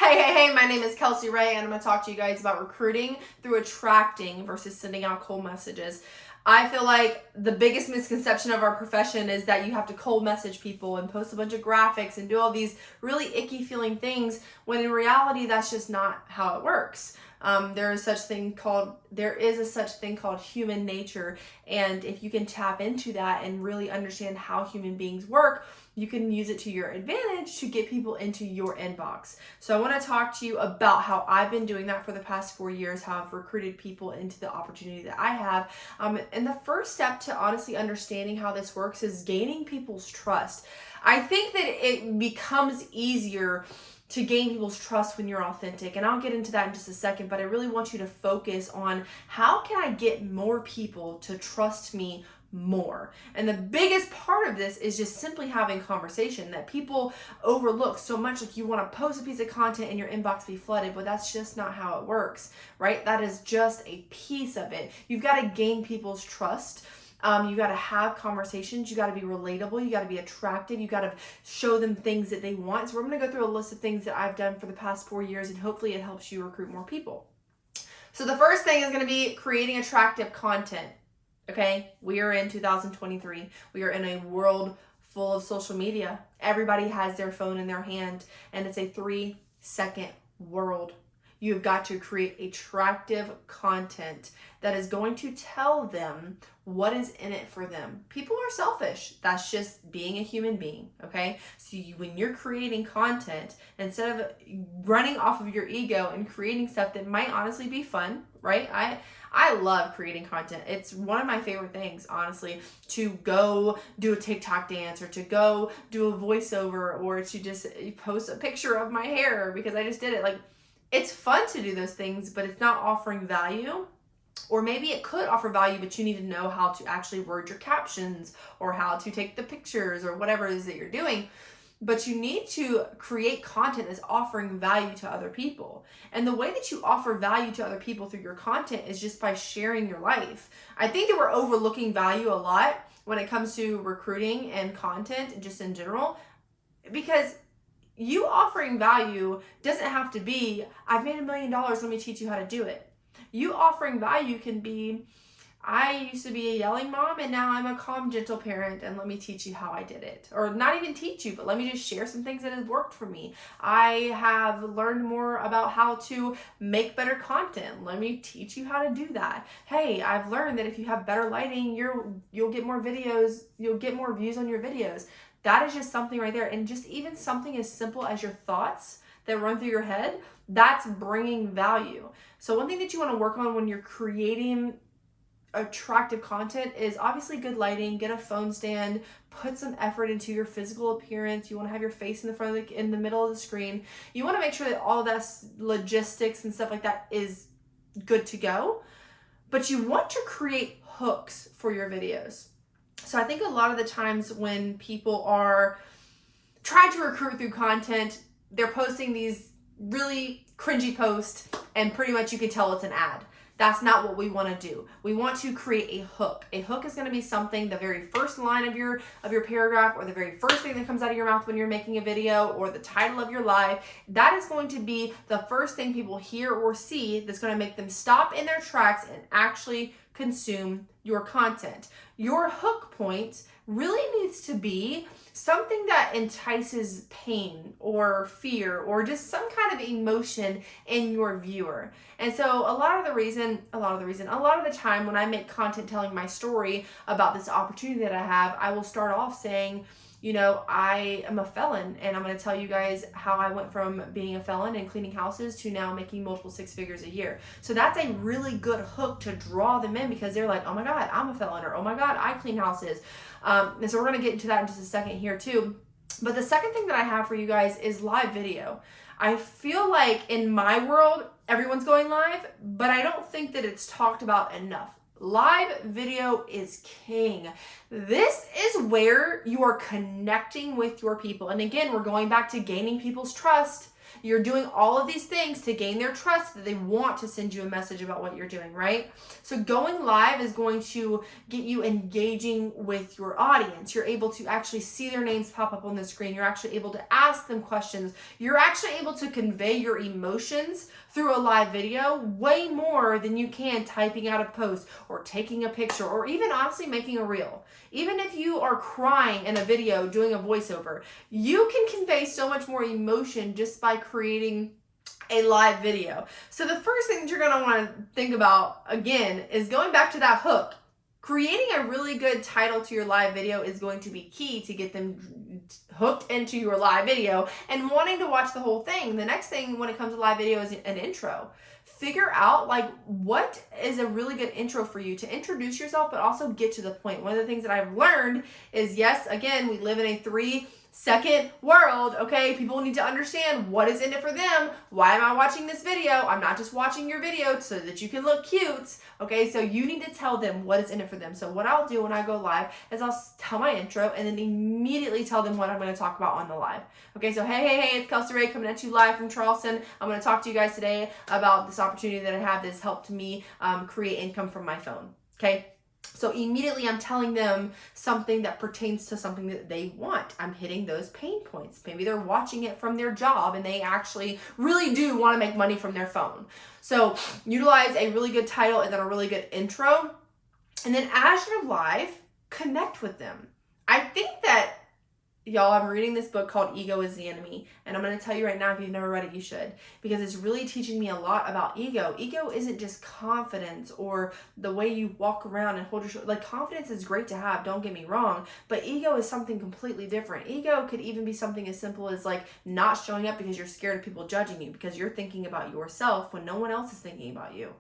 Hey, my name is Kelsey Rhae, and I'm going to talk to you guys about recruiting through attracting versus sending out cold messages. I feel like the biggest misconception of our profession is that you have to cold message people and post a bunch of graphics and do all these really icky feeling things, when in reality, that's just not how it works. There is a such thing called human nature, and if you can tap into that and really understand how human beings work, you can use it to your advantage to get people into your inbox. So I want to talk to you about how I've been doing that for the past 4 years, how I've recruited people into the opportunity that I have. And the first step to honestly understanding how this works is gaining people's trust. I think that it becomes easier to gain people's trust when you're authentic. And I'll get into that in just a second, but I really want you to focus on how can I get more people to trust me more. And the biggest part of this is just simply having conversation that people overlook so much. Like, you want to post a piece of content and your inbox be flooded, but that's just not how it works, right? That is just a piece of it. You've got to gain people's trust. You got to have conversations. You got to be relatable. You got to be attractive. You got to show them things that they want. So we're going to go through a list of things that I've done for the past 4 years, and hopefully it helps you recruit more people. So the first thing is going to be creating attractive content. Okay, we are in 2023. We are in a world full of social media. Everybody has their phone in their hand, and it's a 3-second world. You've got to create attractive content that is going to tell them what is in it for them. People are selfish. That's just being a human being, okay? So when you're creating content, instead of running off of your ego and creating stuff that might honestly be fun, right? I love creating content. It's one of my favorite things, honestly, to go do a TikTok dance, or to go do a voiceover, or to just post a picture of my hair because I just did it. Like, it's fun to do those things, but it's not offering value. Or maybe it could offer value, but you need to know how to actually word your captions, or how to take the pictures, or whatever it is that you're doing. But you need to create content that's offering value to other people. And the way that you offer value to other people through your content is just by sharing your life. I think that we're overlooking value a lot when it comes to recruiting and content, just in general, because you offering value doesn't have to be, I've made $1 million, let me teach you how to do it. You offering value can be, I used to be a yelling mom, and now I'm a calm, gentle parent, and let me teach you how I did it. Or not even teach you, but let me just share some things that have worked for me. I have learned more about how to make better content. Let me teach you how to do that. Hey, I've learned that if you have better lighting, you'll get more videos, you'll get more views on your videos. That is just something right there. And just even something as simple as your thoughts that run through your head, that's bringing value. So one thing that you want to work on when you're creating attractive content is obviously good lighting. Get a phone stand, put some effort into your physical appearance. You want to have your face in the middle of the screen. You want to make sure that all that logistics and stuff like that is good to go. But you want to create hooks for your videos. So I think a lot of the times when people are trying to recruit through content, they're posting these really cringy posts, and pretty much you can tell it's an ad. That's not what we want to do. We want to create a hook. A hook is going to be something, the very first line of your paragraph, or the very first thing that comes out of your mouth when you're making a video, or the title of your live. That is going to be the first thing people hear or see that's going to make them stop in their tracks and actually consume your content. Your hook point really needs to be something that entices pain or fear or just some kind of emotion in your viewer. And so a lot of the time when I make content telling my story about this opportunity that I have, I will start off saying, you know, I am a felon, and I'm going to tell you guys how I went from being a felon and cleaning houses to now making multiple 6 figures a year. So that's a really good hook to draw them in, because they're like, oh my God, I'm a felon, or oh my God, I clean houses. And so we're going to get into that in just a second here too. But the second thing that I have for you guys is live video. I feel like in my world, everyone's going live, but I don't think that it's talked about enough. Live video is king. This is where you are connecting with your people. And again, we're going back to gaining people's trust. You're doing all of these things to gain their trust that they want to send you a message about what you're doing, right? So going live is going to get you engaging with your audience. You're able to actually see their names pop up on the screen. You're actually able to ask them questions. You're actually able to convey your emotions through a live video way more than you can typing out a post or taking a picture or even honestly making a reel. Even if you are crying in a video doing a voiceover, you can convey so much more emotion just by creating a live video. So the first thing that you're going to want to think about again is going back to that hook. Creating a really good title to your live video is going to be key to get them hooked into your live video and wanting to watch the whole thing. The next thing when it comes to live video is an intro. Figure out like what is a really good intro for you to introduce yourself, but also get to the point. One of the things that I've learned is, yes, again, we live in a 3-second world, okay? People need to understand what is in it for them. Why am I watching this video? I'm not just watching your video so that you can look cute, okay? So you need to tell them what is in it for them. So what I'll do when I go live is I'll tell my intro and then immediately tell them what I'm going to talk about on the live. Okay, so hey, it's Kelsey Rhae coming at you live from Charleston. I'm going to talk to you guys today about this opportunity that I have that's helped me create income from my phone, okay? So immediately I'm telling them something that pertains to something that they want. I'm hitting those pain points. Maybe they're watching it from their job and they actually really do want to make money from their phone. So utilize a really good title and then a really good intro. And then as you're live, connect with them. I think that, y'all, I'm reading this book called Ego is the Enemy. And I'm going to tell you right now, if you've never read it, you should. Because it's really teaching me a lot about ego. Ego isn't just confidence or the way you walk around and hold your shoulder. Like, confidence is great to have, don't get me wrong. But ego is something completely different. Ego could even be something as simple as like not showing up because you're scared of people judging you. Because you're thinking about yourself when no one else is thinking about you.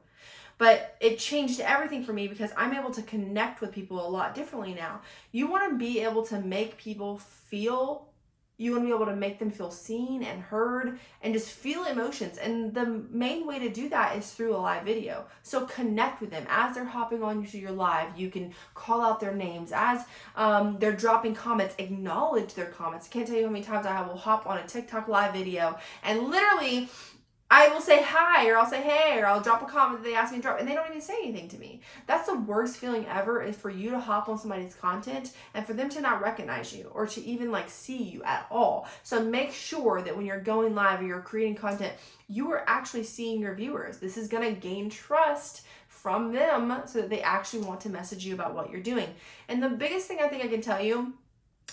But it changed everything for me because I'm able to connect with people a lot differently now. You want to be able to make people feel, you want to be able to make them feel seen and heard and just feel emotions. And the main way to do that is through a live video. So connect with them. As they're hopping on to your live, you can call out their names. As they're dropping comments, acknowledge their comments. I can't tell you how many times I will hop on a TikTok live video and literally I will say hi, or I'll say hey, or I'll drop a comment that they ask me to drop, and they don't even say anything to me. That's the worst feeling ever, is for you to hop on somebody's content and for them to not recognize you or to even like see you at all. So make sure that when you're going live or you're creating content, you are actually seeing your viewers. This is going to gain trust from them so that they actually want to message you about what you're doing. And the biggest thing I think I can tell you,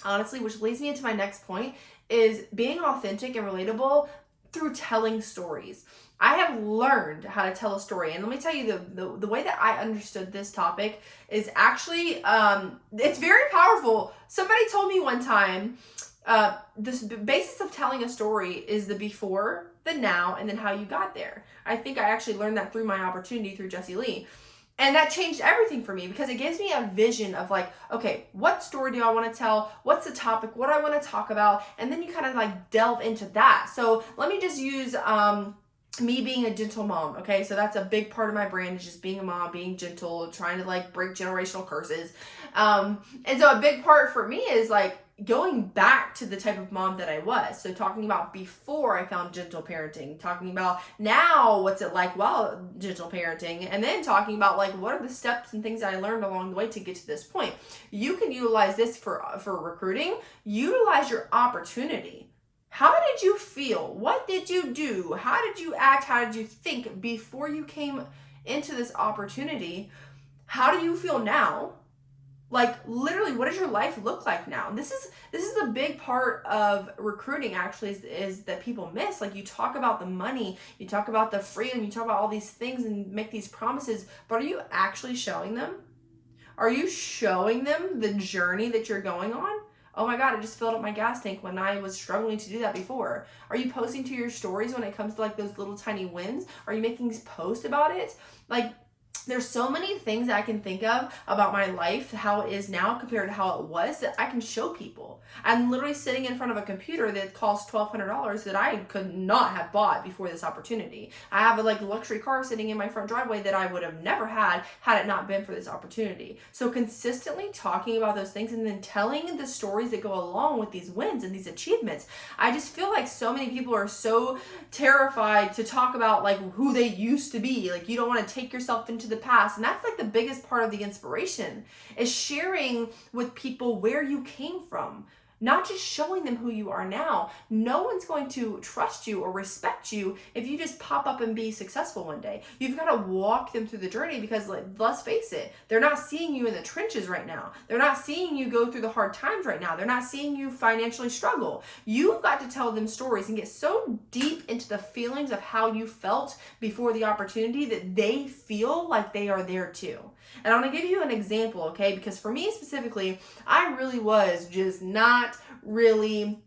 honestly, which leads me into my next point, is being authentic and relatable through telling stories. I have learned how to tell a story, and let me tell you the way that I understood this topic is actually it's very powerful. Somebody told me one time this basis of telling a story is the before, the now, and then how you got there. I think I actually learned that through my opportunity through Jessie Lee. And that changed everything for me because it gives me a vision of like, okay, what story do I want to tell? What's the topic? What do I want to talk about? And then you kind of like delve into that. So let me just use me being a gentle mom. Okay, so that's a big part of my brand, is just being a mom, being gentle, trying to like break generational curses. And so a big part for me is like going back to the type of mom that I was. So talking about before I found gentle parenting, talking about now what's it like while gentle parenting, and then talking about like what are the steps and things that I learned along the way to get to this point. You can utilize this for recruiting. Utilize your opportunity. How did you feel? What did you do? How did you act? How did you think before you came into this opportunity? How do you feel now? Like literally, what does your life look like now? This is a big part of recruiting actually is that people miss. Like you talk about the money, you talk about the freedom, you talk about all these things and make these promises, but are you actually showing them? Are you showing them the journey that you're going on? Oh my God, I just filled up my gas tank when I was struggling to do that before. Are you posting to your stories when it comes to like those little tiny wins? Are you making posts about it? Like, there's so many things that I can think of about my life, how it is now compared to how it was, that I can show people. I'm literally sitting in front of a computer that costs $1,200 that I could not have bought before this opportunity. I have a luxury car sitting in my front driveway that I would have never had it not been for this opportunity. So consistently talking about those things and then telling the stories that go along with these wins and these achievements. I just feel like so many people are so terrified to talk about who they used to be. You don't want to take yourself into the past, and that's the biggest part of the inspiration, is sharing with people where you came from, not just showing them who you are now. No one's going to trust you or respect you if you just pop up and be successful one day. You've got to walk them through the journey, because let's face it, they're not seeing you in the trenches right now. They're not seeing you go through the hard times right now. They're not seeing you financially struggle. You've got to tell them stories and get so deep into the feelings of how you felt before the opportunity that they feel like they are there too. And I'm going to give you an example, okay? Because for me specifically, I really was just not really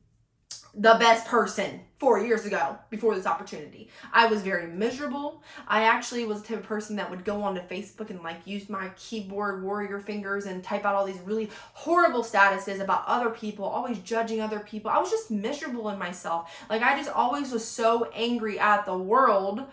the best person 4 years ago before this opportunity. I was very miserable. I actually was the type of person that would go onto Facebook and use my keyboard warrior fingers and type out all these really horrible statuses about other people, always judging other people. I was just miserable in myself. I just always was so angry at the world.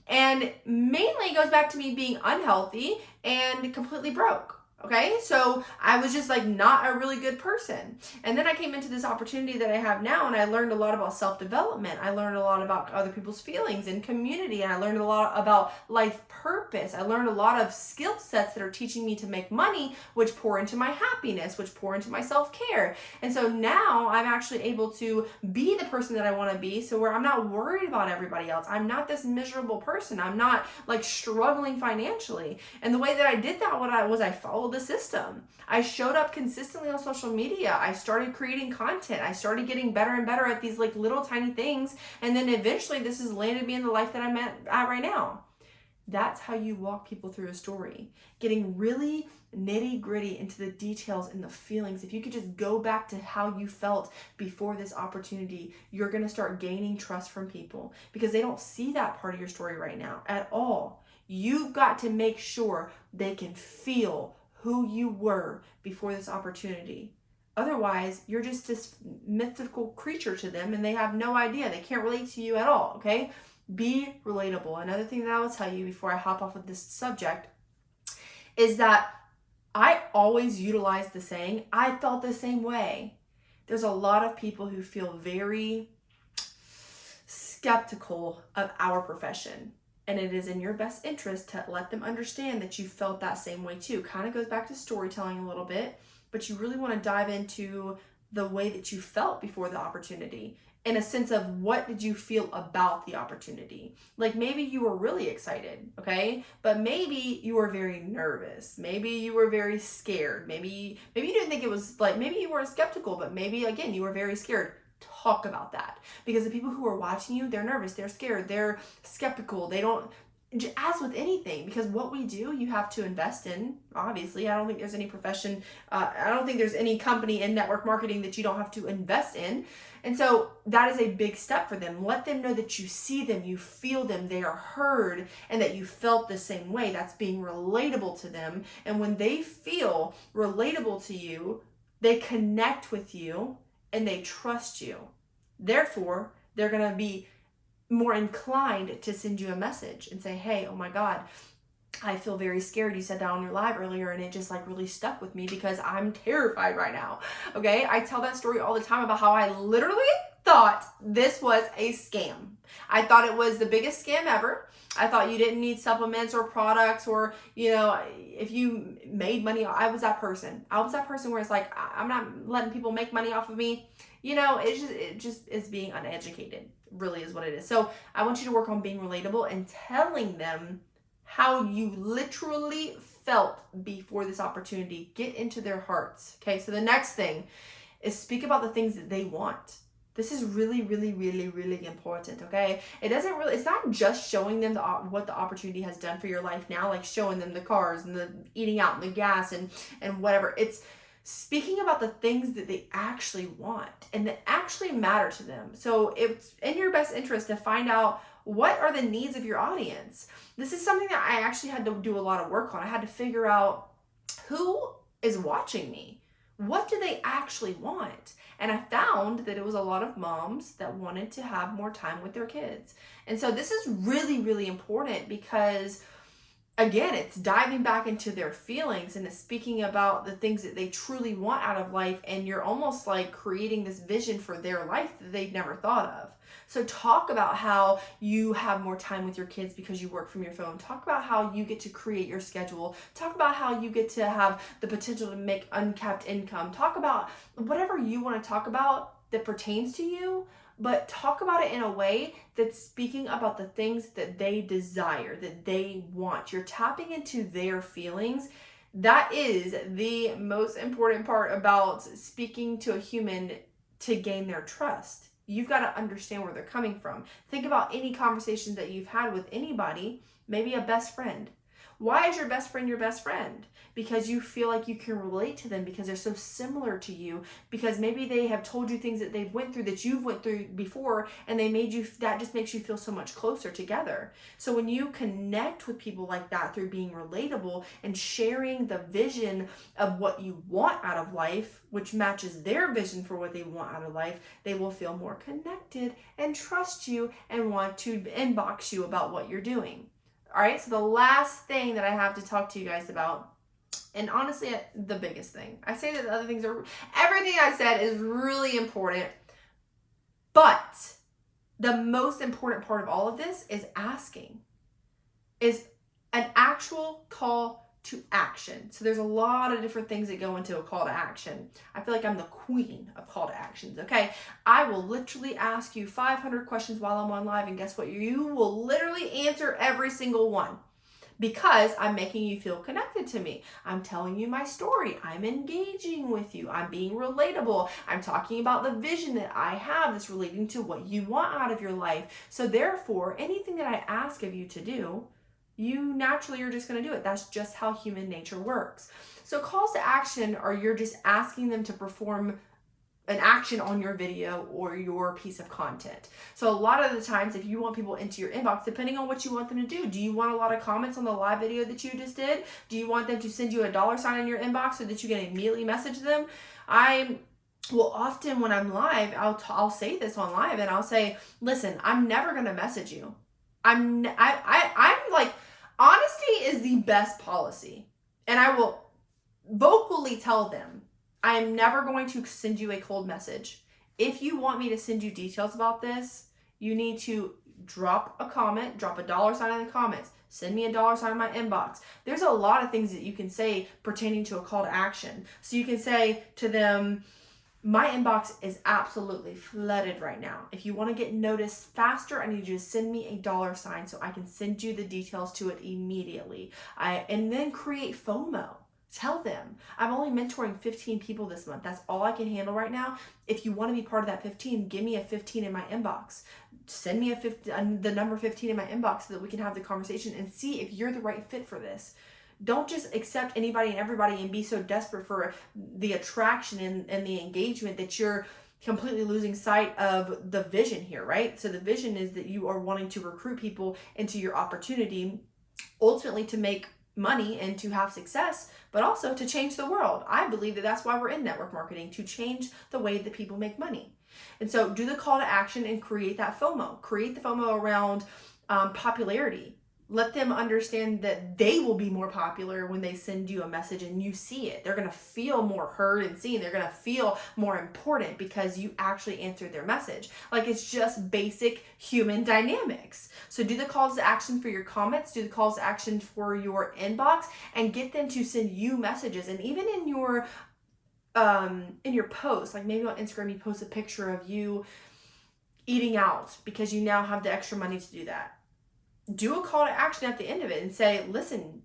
And mainly it goes back to me being unhealthy and completely broke. Okay, so I was just not a really good person. And then I came into this opportunity that I have now, and I learned a lot about self-development. I learned a lot about other people's feelings and community, and I learned a lot about life purpose. I learned a lot of skill sets that are teaching me to make money, which pour into my happiness, which pour into my self-care. And so now I'm actually able to be the person that I want to be, so where I'm not worried about everybody else. I'm not this miserable person. I'm not struggling financially. And the way that I did that was I followed the system. I showed up consistently on social media. I started creating content. I started getting better and better at these little tiny things. And then eventually this has landed me in the life that I'm at right now. That's how you walk people through a story. Getting really nitty gritty into the details and the feelings. If you could just go back to how you felt before this opportunity, you're going to start gaining trust from people, because they don't see that part of your story right now at all. You've got to make sure they can feel who you were before this opportunity. Otherwise, you're just this mythical creature to them, and they have no idea. They can't relate to you at all, okay? Be relatable. Another thing that I will tell you before I hop off of this subject is that I always utilize the saying, I felt the same way. There's a lot of people who feel very skeptical of our profession. And it is in your best interest to let them understand that you felt that same way too. Kind of goes back to storytelling a little bit, but you really want to dive into the way that you felt before the opportunity, in a sense of what did you feel about the opportunity. Maybe you were really excited, okay? But maybe you were very nervous. Maybe you were very scared. Maybe you didn't think it was maybe you were skeptical, but maybe again, you were very scared. Talk about that, because the people who are watching you, they're nervous, they're scared, they're skeptical. They don't, as with anything, because what we do, you have to invest in. Obviously, I don't think there's any profession, I don't think there's any company in network marketing that you don't have to invest in. And so that is a big step for them. Let them know that you see them, you feel them, they are heard, and that you felt the same way. That's being relatable to them. And when they feel relatable to you, they connect with you and they trust you. Therefore, they're going to be more inclined to send you a message and say, hey, oh my God, I feel very scared. You said that on your live earlier, and it just really stuck with me because I'm terrified right now. Okay. I tell that story all the time about how I literally thought this was a scam. I thought it was the biggest scam ever. I thought you didn't need supplements or products, or, if you made money. I was that person. I was that person where it's I'm not letting people make money off of me. It just is being uneducated, really is what it is. So I want you to work on being relatable and telling them how you literally felt before this opportunity. Get into their hearts. Okay. So the next thing is speak about the things that they want. This is really, really, really, really important, okay? It's not just showing them what the opportunity has done for your life now, showing them the cars and the eating out and the gas and whatever. It's speaking about the things that they actually want and that actually matter to them. So it's in your best interest to find out What are the needs of your audience? This is something that I actually had to do a lot of work on. I had to figure out who is watching me. What do they actually want? And I found that it was a lot of moms that wanted to have more time with their kids. And so this is really, really important because, again, it's diving back into their feelings and it's speaking about the things that they truly want out of life. And you're almost like creating this vision for their life that they've never thought of. So talk about how you have more time with your kids because you work from your phone. Talk about how you get to create your schedule. Talk about how you get to have the potential to make uncapped income. Talk about whatever you want to talk about that pertains to you, but talk about it in a way that's speaking about the things that they desire, that they want. You're tapping into their feelings. That is the most important part about speaking to a human to gain their trust. You've got to understand where they're coming from. Think about any conversation that you've had with anybody, maybe a best friend. Why is your best friend your best friend? Because you feel like you can relate to them because they're so similar to you, because maybe they have told you things that they've went through that you've went through before, and that just makes you feel so much closer together. So when you connect with people like that through being relatable and sharing the vision of what you want out of life, which matches their vision for what they want out of life, they will feel more connected and trust you and want to inbox you about what you're doing. All right, so the last thing that I have to talk to you guys about, and honestly, the biggest thing, I say that the other things are, everything I said is really important, but the most important part of all of this is asking, is an actual call to action. So there's a lot of different things that go into a call to action. I feel like I'm the queen of call to actions, okay? I will literally ask you 500 questions while I'm on live, and guess what? You will literally answer every single one because I'm making you feel connected to me. I'm telling you my story. I'm engaging with you. I'm being relatable. I'm talking about the vision that I have that's relating to what you want out of your life. So therefore, anything that I ask of you to do, you naturally are just going to do it. That's just how human nature works. So calls to action are you're just asking them to perform an action on your video or your piece of content. So a lot of the times, if you want people into your inbox, depending on what you want them to do you want a lot of comments on the live video that you just did? Do you want them to send you a $sign in your inbox so that you can immediately message them? Well, often when I'm live, I'll say this on live, and I'll say, listen, I'm never going to message you. I'm like, honesty is the best policy. And I will vocally tell them, I am never going to send you a cold message. If you want me to send you details about this, you need to drop a comment, drop a $sign in the comments, send me a $sign in my inbox. There's a lot of things that you can say pertaining to a call to action. So you can say to them, my inbox is absolutely flooded right now. If you want to get noticed faster, I need you to send me a $sign so I can send you the details to it immediately. And then create FOMO. Tell them, I'm only mentoring 15 people this month. That's all I can handle right now. If you want to be part of that 15, give me a 15 in my inbox. Send me the number 15 in my inbox so that we can have the conversation and see if you're the right fit for this. Don't just accept anybody and everybody and be so desperate for the attraction and the engagement that you're completely losing sight of the vision here, right? So the vision is that you are wanting to recruit people into your opportunity, ultimately to make money and to have success, but also to change the world. I believe that that's why we're in network marketing, to change the way that people make money. And so do the call to action and create that FOMO. Create the FOMO around popularity. Let them understand that they will be more popular when they send you a message and you see it. They're going to feel more heard and seen. They're going to feel more important because you actually answered their message. Like, it's just basic human dynamics. So do the calls to action for your comments, do the calls to action for your inbox, and get them to send you messages. And even in your post, like maybe on Instagram, you post a picture of you eating out because you now have the extra money to do that. Do a call to action at the end of it and say, listen,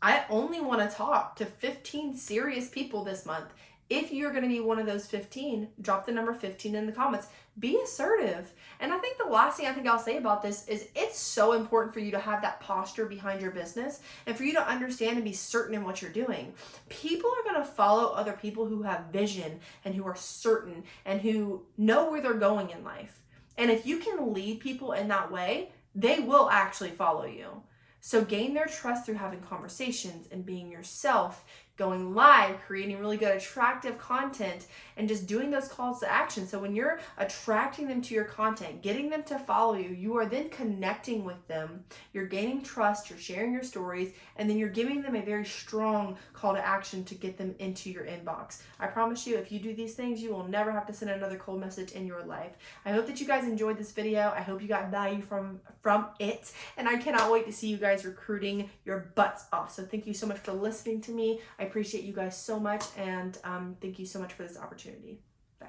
I only want to talk to 15 serious people this month. If you're going to be one of those 15, drop the number 15 in the comments. Be assertive. And I think the last thing I think I'll say about this is it's so important for you to have that posture behind your business and for you to understand and be certain in what you're doing. People are going to follow other people who have vision and who are certain and who know where they're going in life. And if you can lead people in that way, they will actually follow you. So gain their trust through having conversations and being yourself, going live, creating really good, attractive content, and just doing those calls to action. So when you're attracting them to your content, getting them to follow you, you are then connecting with them. You're gaining trust, you're sharing your stories, and then you're giving them a very strong call to action to get them into your inbox. I promise you, if you do these things, you will never have to send another cold message in your life. I hope that you guys enjoyed this video. I hope you got value from it, and I cannot wait to see you guys recruiting your butts off. So thank you so much for listening to me. I appreciate you guys so much, and thank you so much for this opportunity.